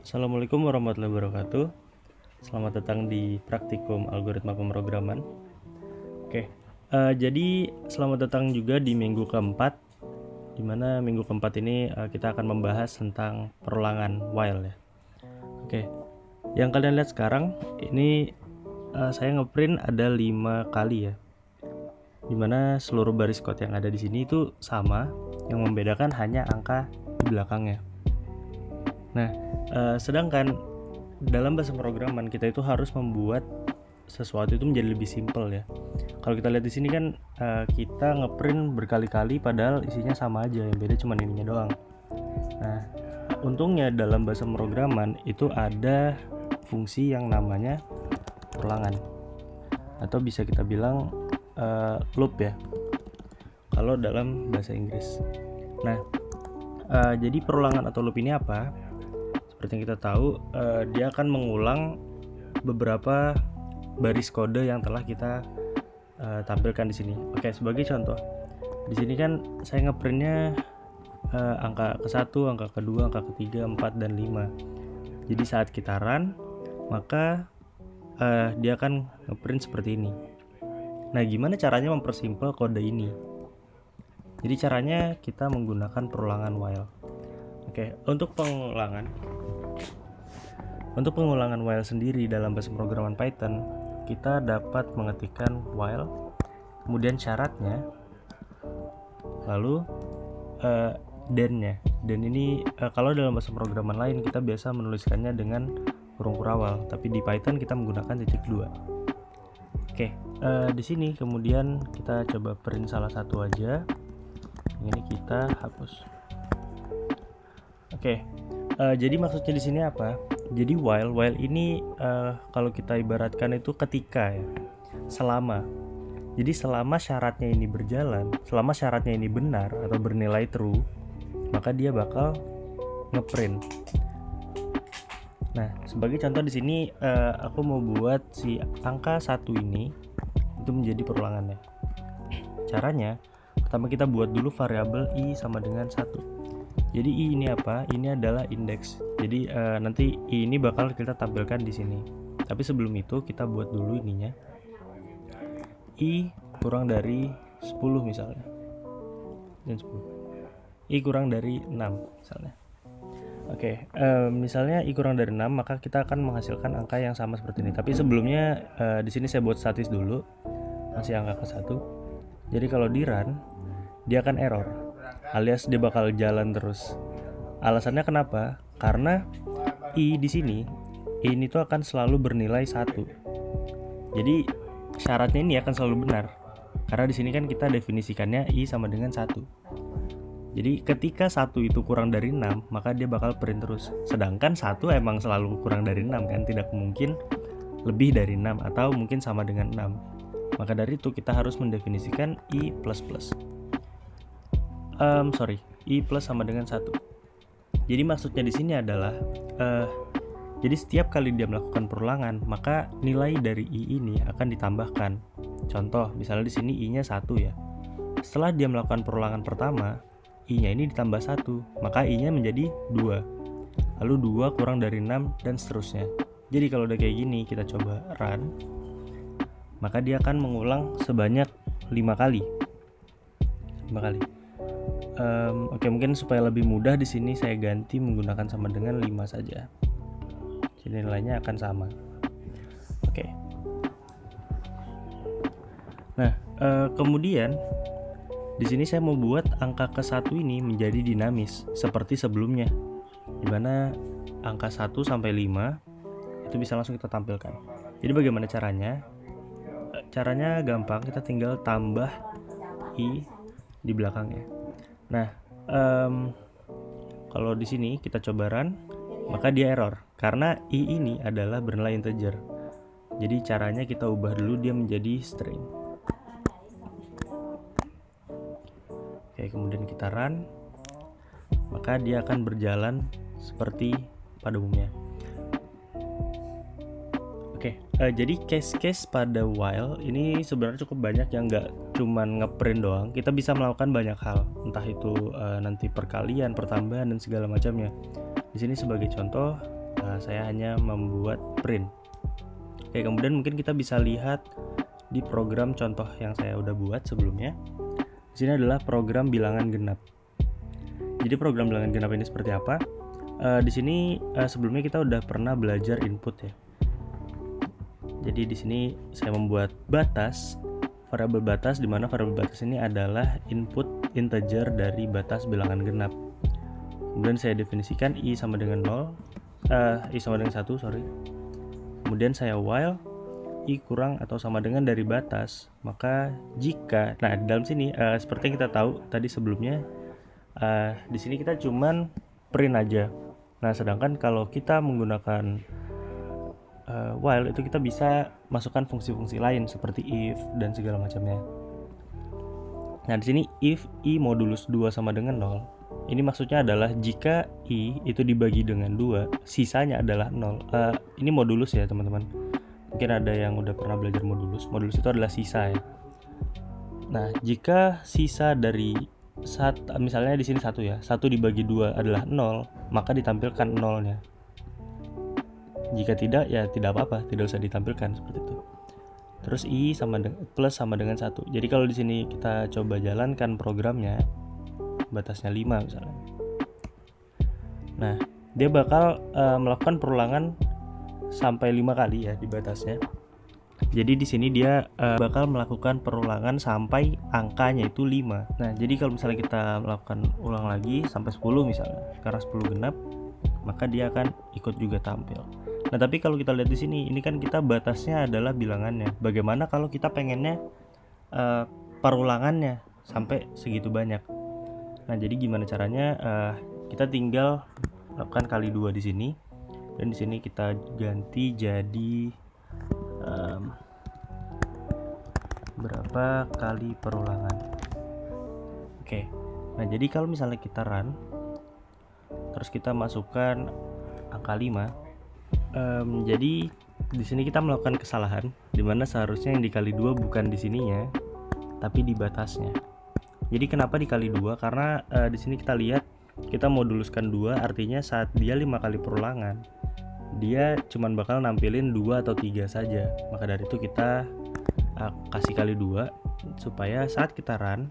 Assalamualaikum warahmatullahi wabarakatuh. Selamat datang di praktikum algoritma pemrograman. Jadi selamat datang juga di minggu keempat, di mana minggu keempat ini kita akan membahas tentang perulangan while ya. Yang kalian lihat sekarang ini saya ngeprint ada 5 kali ya, dimana seluruh baris code yang ada di sini itu sama, yang membedakan hanya angka di belakangnya. Nah, sedangkan dalam bahasa pemrograman kita itu harus membuat sesuatu itu menjadi lebih simpel ya. Kalau kita lihat di sini kan kita ngeprint berkali-kali padahal isinya sama aja, yang beda cuma ininya doang. Nah, untungnya dalam bahasa pemrograman itu ada fungsi yang namanya ulangan, atau bisa kita bilang loop ya kalau dalam bahasa Inggris. Nah, jadi perulangan atau loop ini apa? Seperti yang kita tahu, dia akan mengulang beberapa baris kode yang telah kita tampilkan di sini. Oke, sebagai contoh, di sini kan saya ngeprintnya angka ke-1, angka ke-2, angka ke-3, 4, dan 5. Jadi saat kita run, maka dia akan ngeprint seperti ini. Nah, gimana caranya mempersimpel kode ini? Jadi caranya kita menggunakan perulangan while. Untuk pengulangan while sendiri dalam bahasa pemrograman Python, kita dapat mengetikkan while, kemudian syaratnya, lalu then-nya. Dan ini kalau dalam bahasa pemrograman lain kita biasa menuliskannya dengan kurung kurawal, tapi di Python kita menggunakan titik 2. Di sini kemudian kita coba print salah satu aja. Ini kita hapus. Jadi maksudnya di sini apa? Jadi while ini kalau kita ibaratkan itu ketika ya, selama. Jadi selama syaratnya ini berjalan, selama syaratnya ini benar atau bernilai true, maka dia bakal ngeprint. Nah, sebagai contoh di sini aku mau buat si angka 1 ini itu menjadi perulangannya. Caranya, pertama kita buat dulu variabel i sama dengan 1. Jadi i ini apa? Ini adalah indeks. Jadi nanti i ini bakal kita tampilkan di sini. Tapi sebelum itu kita buat dulu ininya. I kurang dari 10 misalnya. Dan 10. I kurang dari 6 misalnya. Misalnya i kurang dari 6, maka kita akan menghasilkan angka yang sama seperti ini. Tapi sebelumnya di sini saya buat statis dulu. Masih angka ke-1. Jadi kalau di run, dia akan error, alias dia bakal jalan terus. Alasannya kenapa? Karena i di sini, i ini tuh akan selalu bernilai 1. Jadi syaratnya ini akan selalu benar. Karena di sini kan kita definisikannya i sama dengan 1. Jadi ketika 1 itu kurang dari 6, maka dia bakal print terus. Sedangkan 1 emang selalu kurang dari 6 kan, tidak mungkin lebih dari 6 atau mungkin sama dengan 6. Maka dari itu kita harus mendefinisikan i plus sama dengan 1. Jadi maksudnya di sini adalah jadi setiap kali dia melakukan perulangan, maka nilai dari i ini akan ditambahkan. Contoh, misalnya di sini i-nya 1 ya. Setelah dia melakukan perulangan pertama, i-nya ini ditambah 1, maka i-nya menjadi 2. Lalu 2 kurang dari 6 dan seterusnya. Jadi kalau udah kayak gini, kita coba run, maka dia akan mengulang sebanyak 5 kali. Mungkin supaya lebih mudah di sini saya ganti menggunakan sama dengan 5 saja. Jadi nilainya akan sama. Nah, kemudian di sini saya mau buat angka ke-1 ini menjadi dinamis seperti sebelumnya, di mana angka 1 sampai 5 itu bisa langsung kita tampilkan. Jadi bagaimana caranya? Caranya gampang, kita tinggal tambah i di belakangnya. Nah, kalau di sini kita coba run, maka dia error karena i ini adalah bernilai integer. Jadi caranya kita ubah dulu dia menjadi string. Kemudian kita run, maka dia akan berjalan seperti pada umumnya. Jadi case-case pada while ini sebenarnya cukup banyak, yang nggak cuman ngeprint doang. Kita bisa melakukan banyak hal, entah itu nanti perkalian, pertambahan, dan segala macamnya. Di sini sebagai contoh, saya hanya membuat print. Oke, kemudian mungkin kita bisa lihat di program contoh yang saya udah buat sebelumnya. Di sini adalah program bilangan genap. Jadi program bilangan genap ini seperti apa? Di sini sebelumnya kita udah pernah belajar input ya. Jadi di sini saya membuat batas, variabel batas, di mana variabel batas ini adalah input integer dari batas bilangan genap. Kemudian saya definisikan i sama dengan 1, sorry. Kemudian saya while i kurang atau sama dengan dari batas, maka jika, nah dalam sini seperti yang kita tahu tadi sebelumnya, di sini kita cuman print aja. Nah, sedangkan kalau kita menggunakan while itu kita bisa masukkan fungsi-fungsi lain seperti if dan segala macamnya. Nah, di sini if i modulus 2 sama dengan 0, ini maksudnya adalah jika i itu dibagi dengan 2, sisanya adalah 0. Ini modulus ya, teman-teman. Mungkin ada yang udah pernah belajar modulus. Modulus itu adalah sisa ya. Nah, jika sisa dari misalnya di sini 1 ya. 1 dibagi 2 adalah 0, maka ditampilkan 0-nya. Jika tidak, ya tidak apa-apa, tidak usah ditampilkan seperti itu. Terus i plus sama dengan 1. Jadi kalau di sini kita coba jalankan programnya, batasnya 5 misalnya. Nah, dia bakal melakukan perulangan sampai 5 kali ya di batasnya. Jadi di sini dia bakal melakukan perulangan sampai angkanya itu 5. Nah, jadi kalau misalnya kita melakukan ulang lagi sampai 10 misalnya, karena 10 genap, maka dia akan ikut juga tampil. Nah, tapi kalau kita lihat di sini, ini kan kita batasnya adalah bilangannya. Bagaimana kalau kita pengennya perulangannya sampai segitu banyak? Nah, jadi gimana caranya? Kita tinggal lakukan kali 2 di sini, dan di sini kita ganti jadi berapa kali perulangan. Oke. Nah, jadi kalau misalnya kita run, terus kita masukkan angka 5, jadi di sini kita melakukan kesalahan, dimana seharusnya yang dikali 2 bukan di sininya, tapi di batasnya. Jadi kenapa dikali 2? Karena di sini kita lihat kita moduluskan 2, artinya saat dia 5 kali perulangan, dia cuman bakal nampilin 2 atau 3 saja. Maka dari itu kita kasih kali 2 supaya saat kita run,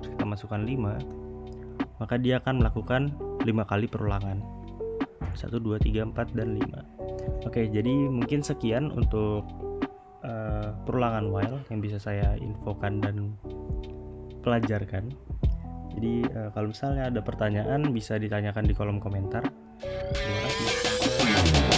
kita masukkan 5, maka dia akan melakukan 5 kali perulangan. 1, 2, 3, 4, dan 5. Oke, jadi mungkin sekian untuk perulangan while yang bisa saya infokan dan pelajarkan. Jadi kalau misalnya ada pertanyaan bisa ditanyakan di kolom komentar. Terima kasih.